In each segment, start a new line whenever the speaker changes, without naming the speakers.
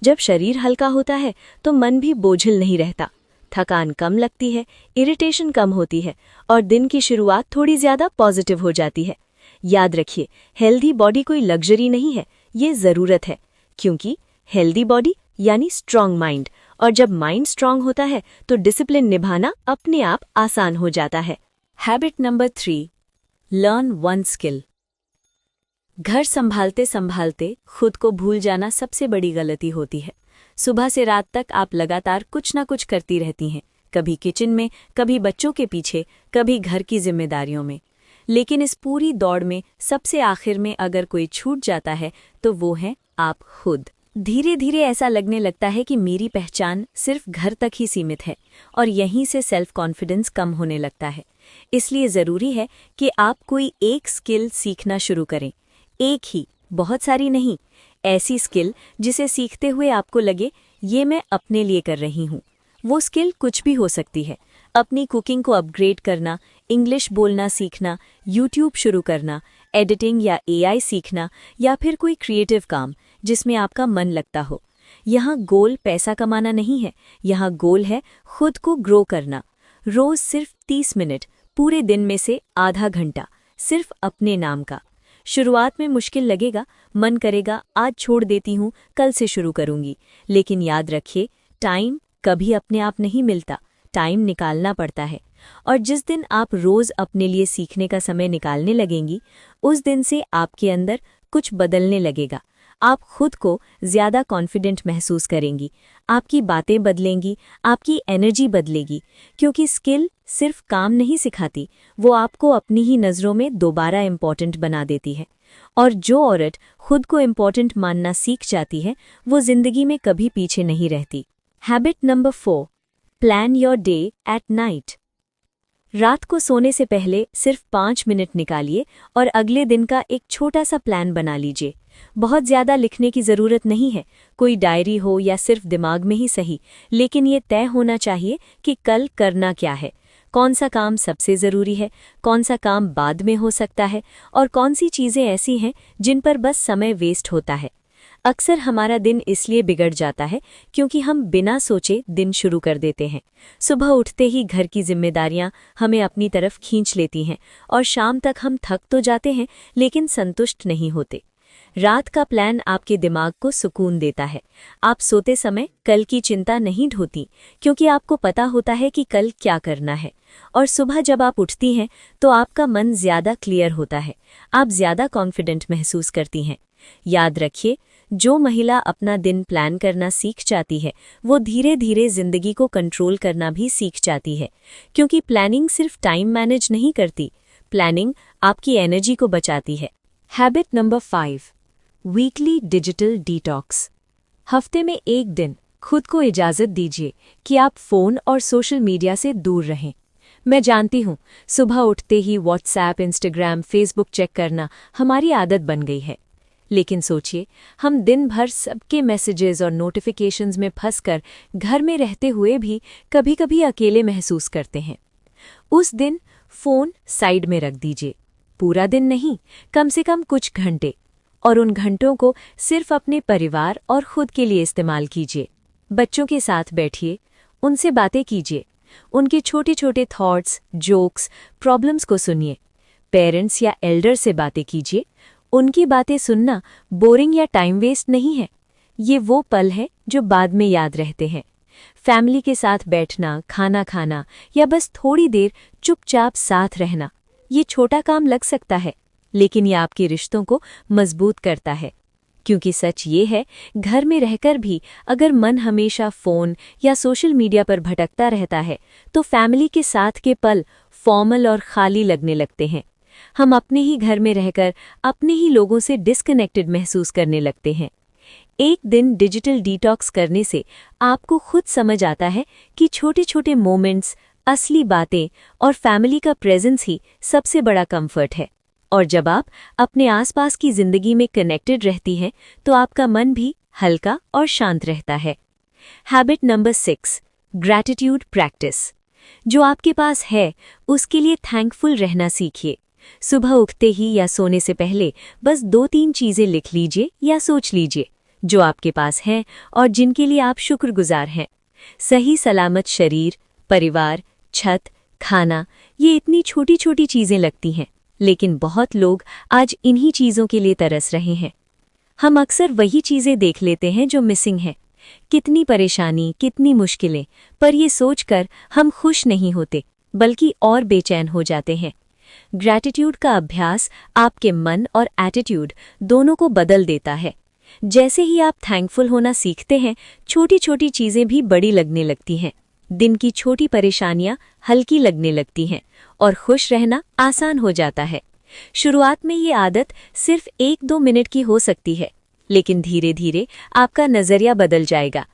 जब शरीर हल्का होता है तो मन भी बोझिल नहीं रहता, थकान कम लगती है, इरिटेशन कम होती है और दिन की शुरुआत थोड़ी ज़्यादा पॉजिटिव हो जाती है। याद रखिए, हेल्दी बॉडी कोई लग्जरी नहीं है, ये ज़रूरत है, क्योंकि हेल्दी बॉडी यानी स्ट्रांग माइंड, और जब माइंड स्ट्रांग होता है तो डिसिप्लिन निभाना अपने आप आसान हो जाता है। Habit number 3, learn one skill. घर संभालते संभालते खुद को भूल जाना सबसे बड़ी गलती होती है। सुबह से रात तक आप लगातार कुछ ना कुछ करती रहती हैं, कभी किचन में, कभी बच्चों के पीछे, कभी घर की जिम्मेदारियों में। लेकिन इस पूरी दौड़ में सबसे आखिर में अगर कोई छूट जाता है तो वो है आप खुद। धीरे धीरे ऐसा लगने लगता है कि मेरी पहचान सिर्फ घर तक ही सीमित है और यहीं से सेल्फ कॉन्फिडेंस कम होने लगता है। इसलिए ज़रूरी है कि आप कोई एक स्किल सीखना शुरू करें। एक ही, बहुत सारी नहीं, ऐसी स्किल जिसे सीखते हुए आपको लगे ये मैं अपने लिए कर रही हूँ। वो स्किल कुछ भी हो सकती है। अपनी कुकिंग को अपग्रेड करना, इंग्लिश बोलना सीखना, यूट्यूब शुरू करना, एडिटिंग या एआई सीखना, या फिर कोई क्रिएटिव काम जिसमें आपका मन लगता हो। यहाँ गोल पैसा कमाना नहीं है, यहाँ गोल है खुद को ग्रो करना। रोज सिर्फ 30 मिनट, पूरे दिन में से आधा घंटा, सिर्फ अपने नाम का। शुरुआत में मुश्किल लगेगा, मन करेगा आज छोड़ देती हूँ, कल से शुरू करूँगी। लेकिन याद रखिए, टाइम कभी अपने आप नहीं मिलता, टाइम निकालना पड़ता है। और जिस दिन आप रोज़ अपने लिए सीखने का समय निकालने लगेंगी, उस दिन से आपके अंदर कुछ बदलने लगेगा। आप खुद को ज़्यादा कॉन्फिडेंट महसूस करेंगी, आपकी बातें बदलेंगी, आपकी एनर्जी बदलेगी, क्योंकि स्किल सिर्फ काम नहीं सिखाती, वो आपको अपनी ही नज़रों में दोबारा इम्पॉर्टेंट बना देती है। और जो औरत खुद को इम्पॉर्टेंट मानना सीख जाती है, वो ज़िंदगी में कभी पीछे नहीं रहती। Habit number 4, plan your day at night. रात को सोने से पहले सिर्फ 5 मिनट निकालिए और अगले दिन का एक छोटा सा प्लान बना लीजिए। बहुत ज़्यादा लिखने की ज़रूरत नहीं है, कोई डायरी हो या सिर्फ दिमाग में ही सही, लेकिन ये तय होना चाहिए कि कल करना क्या है, कौन सा काम सबसे ज़रूरी है, कौन सा काम बाद में हो सकता है, और कौन सी चीज़ें ऐसी हैं जिन पर बस समय वेस्ट होता है। अक्सर हमारा दिन इसलिए बिगड़ जाता है क्योंकि हम बिना सोचे दिन शुरू कर देते हैं। सुबह उठते ही घर की जिम्मेदारियां हमें अपनी तरफ खींच लेती हैं और शाम तक हम थक तो जाते हैं लेकिन संतुष्ट नहीं होते। रात का प्लान आपके दिमाग को सुकून देता है। आप सोते समय कल की चिंता नहीं ढोती क्योंकि आपको पता होता है कि कल क्या करना है। और सुबह जब आप उठती हैं तो आपका मन ज़्यादा क्लियर होता है, आप ज़्यादा कॉन्फिडेंट महसूस करती हैं। याद रखिए, जो महिला अपना दिन प्लान करना सीख जाती है वो धीरे धीरे जिंदगी को कंट्रोल करना भी सीख जाती है, क्योंकि प्लानिंग सिर्फ टाइम मैनेज नहीं करती, प्लानिंग आपकी एनर्जी को बचाती है। Habit number 5, weekly digital detox. हफ्ते में एक दिन खुद को इजाज़त दीजिए कि आप फ़ोन और सोशल मीडिया से दूर रहें। मैं जानती हूँ, सुबह उठते ही व्हाट्सएप, इंस्टाग्राम, फेसबुक चेक करना हमारी आदत बन गई है। लेकिन सोचिए, हम दिन भर सबके मैसेजेस और नोटिफिकेशंस में फंसकर घर में रहते हुए भी कभी कभी अकेले महसूस करते हैं। उस दिन फ़ोन साइड में रख दीजिए, पूरा दिन नहीं, कम से कम कुछ घंटे, और उन घंटों को सिर्फ अपने परिवार और खुद के लिए इस्तेमाल कीजिए। बच्चों के साथ बैठिए, उनसे बातें कीजिए, उनके छोटे छोटे थॉट्स, जोक्स, प्रॉब्लम्स को सुनिए। पेरेंट्स या एल्डर से बातें कीजिए, उनकी बातें सुनना बोरिंग या टाइम वेस्ट नहीं है, ये वो पल है जो बाद में याद रहते हैं। फैमिली के साथ बैठना, खाना खाना या बस थोड़ी देर चुपचाप साथ रहना, ये छोटा काम लग सकता है, लेकिन ये आपके रिश्तों को मजबूत करता है। क्योंकि सच ये है, घर में रहकर भी अगर मन हमेशा फ़ोन या सोशल मीडिया पर भटकता रहता है तो फैमिली के साथ के पल फॉर्मल और खाली लगने लगते हैं। हम अपने ही घर में रहकर अपने ही लोगों से डिस्कनेक्टेड महसूस करने लगते हैं। एक दिन डिजिटल डिटॉक्स करने से आपको खुद समझ आता है कि छोटे छोटे मोमेंट्स, असली बातें और फैमिली का प्रेजेंस ही सबसे बड़ा कंफर्ट है। और जब आप अपने आसपास की जिंदगी में कनेक्टेड रहती हैं तो आपका मन भी हल्का और शांत रहता है। Habit number 6, gratitude practice. जो आपके पास है उसके लिए थैंकफुल रहना सीखिए। सुबह उठते ही या सोने से पहले बस 2-3 चीज़ें लिख लीजिए या सोच लीजिए। जो आपके पास हैं और जिनके लिए आप शुक्रगुजार हैं। सही सलामत शरीर, परिवार, छत, खाना, ये इतनी छोटी छोटी चीज़ें लगती हैं, लेकिन बहुत लोग आज इन्हीं चीज़ों के लिए तरस रहे हैं। हम अक्सर वही चीज़ें देख लेते हैं जो मिसिंग हैं। कितनी परेशानी, कितनी मुश्किलें, पर ये सोचकर हम खुश नहीं होते, बल्कि और बेचैन हो जाते हैं। ग्रैटिट्यूड का अभ्यास आपके मन और एटीट्यूड दोनों को बदल देता है। जैसे ही आप थैंकफुल होना सीखते हैं, छोटी छोटी चीज़ें भी बड़ी लगने लगती हैं। दिन की छोटी परेशानियां हल्की लगने लगती हैं और खुश रहना आसान हो जाता है। शुरुआत में ये आदत सिर्फ 1-2 मिनट की हो सकती है, लेकिन धीरे धीरे आपका नज़रिया बदल जाएगा।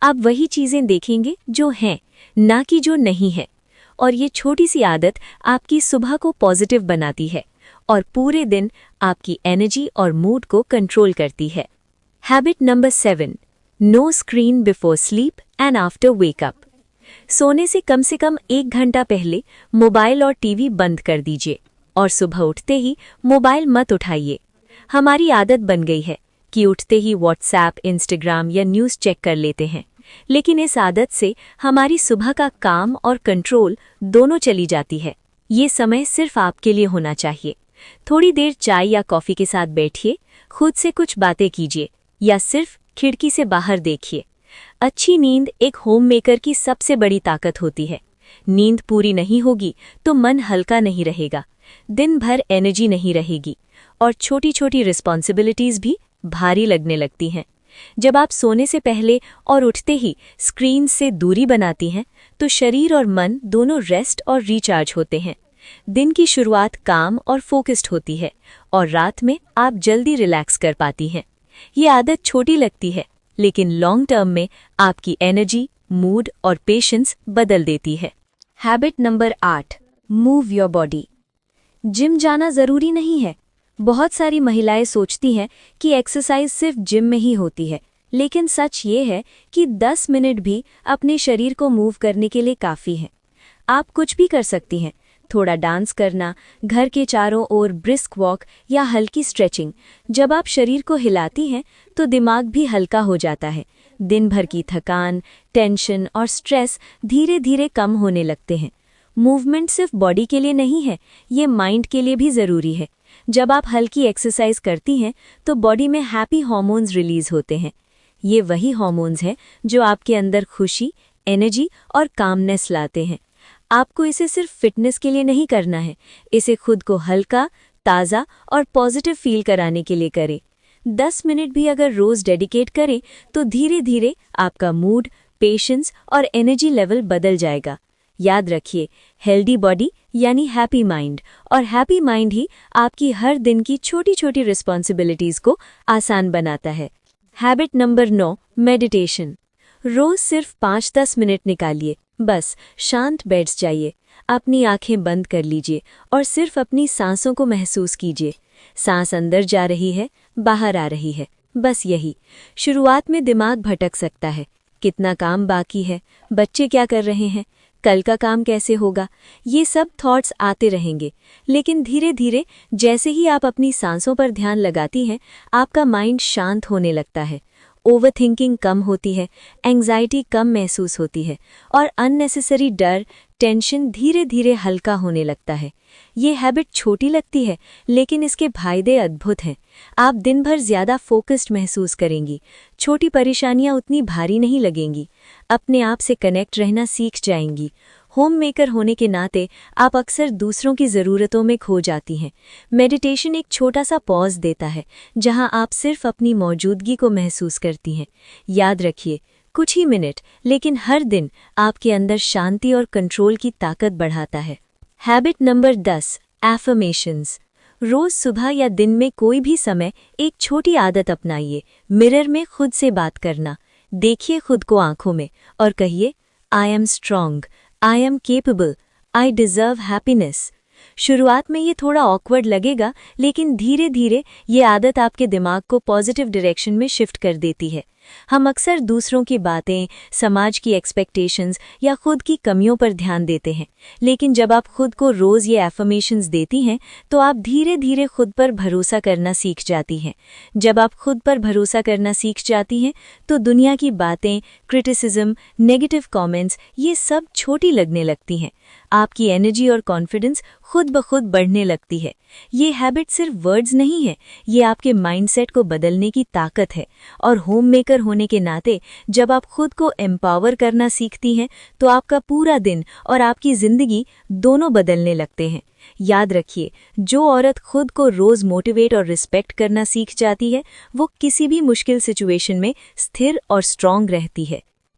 आप वही चीज़ें देखेंगे जो हैं, ना कि जो नहीं है। और ये छोटी सी आदत आपकी सुबह को पॉजिटिव बनाती है और पूरे दिन आपकी एनर्जी और मूड को कंट्रोल करती है। Habit number 7, no screen before sleep and after wake up. सोने से कम 1 घंटा पहले मोबाइल और टीवी बंद कर दीजिए और सुबह उठते ही मोबाइल मत उठाइए। हमारी आदत बन गई है कि उठते ही व्हाट्सएप, इंस्टाग्राम या न्यूज़ चेक कर लेते हैं, लेकिन इस आदत से हमारी सुबह का काम और कंट्रोल दोनों चली जाती है। ये समय सिर्फ आपके लिए होना चाहिए। थोड़ी देर चाय या कॉफ़ी के साथ बैठिए, खुद से कुछ बातें कीजिए या सिर्फ खिड़की से बाहर देखिए। अच्छी नींद एक होममेकर की सबसे बड़ी ताकत होती है। नींद पूरी नहीं होगी तो मन हल्का नहीं रहेगा, दिन भर एनर्जी नहीं रहेगी और छोटी छोटी रिस्पॉन्सिबिलिटीज़ भी भारी लगने लगती हैं। जब आप सोने से पहले और उठते ही स्क्रीन से दूरी बनाती हैं, तो शरीर और मन दोनों रेस्ट और रिचार्ज होते हैं। दिन की शुरुआत काम और फोकस्ड होती है और रात में आप जल्दी रिलैक्स कर पाती हैं। ये आदत छोटी लगती है, लेकिन लॉन्ग टर्म में आपकी एनर्जी, मूड और पेशेंस बदल देती है। Habit number 8, move your body. Gym जाना ज़रूरी नहीं है। बहुत सारी महिलाएं सोचती हैं कि एक्सरसाइज सिर्फ जिम में ही होती है, लेकिन सच ये है कि 10 मिनट भी अपने शरीर को मूव करने के लिए काफ़ी है। आप कुछ भी कर सकती हैं, थोड़ा डांस करना, घर के चारों ओर ब्रिस्क वॉक या हल्की स्ट्रेचिंग। जब आप शरीर को हिलाती हैं तो दिमाग भी हल्का हो जाता है। दिन भर की थकान, टेंशन और स्ट्रेस धीरे धीरे कम होने लगते हैं। मूवमेंट सिर्फ बॉडी के लिए नहीं है, ये माइंड के लिए भी ज़रूरी है। जब आप हल्की एक्सरसाइज करती हैं तो बॉडी में हैप्पी हार्मोन्स रिलीज होते हैं। ये वही हार्मोन्स हैं जो आपके अंदर खुशी, एनर्जी और कामनेस लाते हैं। आपको इसे सिर्फ फिटनेस के लिए नहीं करना है, इसे खुद को हल्का, ताज़ा और पॉजिटिव फील कराने के लिए करें। 10 मिनट भी अगर रोज़ डेडिकेट करें तो धीरे धीरे आपका मूड, पेशेंस और एनर्जी लेवल बदल जाएगा। याद रखिए, हेल्दी बॉडी यानी हैप्पी माइंड, और हैप्पी माइंड ही आपकी हर दिन की छोटी छोटी रिस्पॉन्सिबिलिटीज़ को आसान बनाता है। Habit number 9, meditation. रोज़ सिर्फ 5-10 मिनट निकालिए। बस शांत बैठ जाइए, अपनी आंखें बंद कर लीजिए और सिर्फ अपनी सांसों को महसूस कीजिए। सांस अंदर जा रही है, बाहर आ रही है, बस यही। शुरुआत में दिमाग भटक सकता है, कितना काम बाकी है, बच्चे क्या कर रहे हैं, कल का काम कैसे होगा, ये सब थॉट्स आते रहेंगे। लेकिन धीरे धीरे जैसे ही आप अपनी सांसों पर ध्यान लगाती हैं, आपका माइंड शांत होने लगता है। ओवरथिंकिंग कम होती है, एंग्जाइटी कम महसूस होती है और अननेसेसरी डर, टेंशन धीरे धीरे हल्का होने लगता है। ये हैबिट छोटी लगती है, लेकिन इसके फायदे अद्भुत हैं। आप दिन भर ज़्यादा फोकस्ड महसूस करेंगी, छोटी परेशानियां उतनी भारी नहीं लगेंगी, अपने आप से कनेक्ट रहना सीख जाएंगी। होम मेकर होने के नाते आप अक्सर दूसरों की ज़रूरतों में खो जाती हैं। मेडिटेशन एक छोटा सा पॉज देता है, जहां आप सिर्फ अपनी मौजूदगी को महसूस करती हैं। याद रखिए, कुछ ही मिनट, लेकिन हर दिन आपके अंदर शांति और कंट्रोल की ताकत बढ़ाता है। Habit number 10, affirmations. रोज़ सुबह या दिन में कोई भी समय एक छोटी आदत अपनाइए। मिरर में खुद से बात करना। देखिए खुद को आंखों में और कहिए, I am strong, I am capable, I deserve happiness. शुरुआत में ये थोड़ा ऑकवर्ड लगेगा, लेकिन धीरे धीरे ये आदत आपके दिमाग को पॉजिटिव डायरेक्शन में शिफ्ट कर देती है। हम अक्सर दूसरों की बातें, समाज की एक्सपेक्टेशंस या खुद की कमियों पर ध्यान देते हैं, लेकिन जब आप खुद को रोज ये एफर्मेशंस देती हैं तो आप धीरे धीरे खुद पर भरोसा करना सीख जाती हैं। जब आप खुद पर भरोसा करना सीख जाती हैं तो दुनिया की बातें, क्रिटिसिज्म, नेगेटिव कमेंट्स ये सब छोटी लगने लगती हैं। आपकी एनर्जी और कॉन्फिडेंस खुद ब खुद बढ़ने लगती है। ये हैबिट सिर्फ वर्ड्स नहीं है, ये आपके माइंडसेट को बदलने की ताकत है। और होम मेकर होने के नाते जब आप खुद को एम्पावर करना सीखती हैं तो आपका पूरा दिन और आपकी जिंदगी दोनों बदलने लगते हैं। याद रखिए, जो औरत खुद को रोज मोटिवेट और रिस्पेक्ट करना सीख जाती है वो किसी भी मुश्किल सिचुएशन में स्थिर और स्ट्रांग रहती है।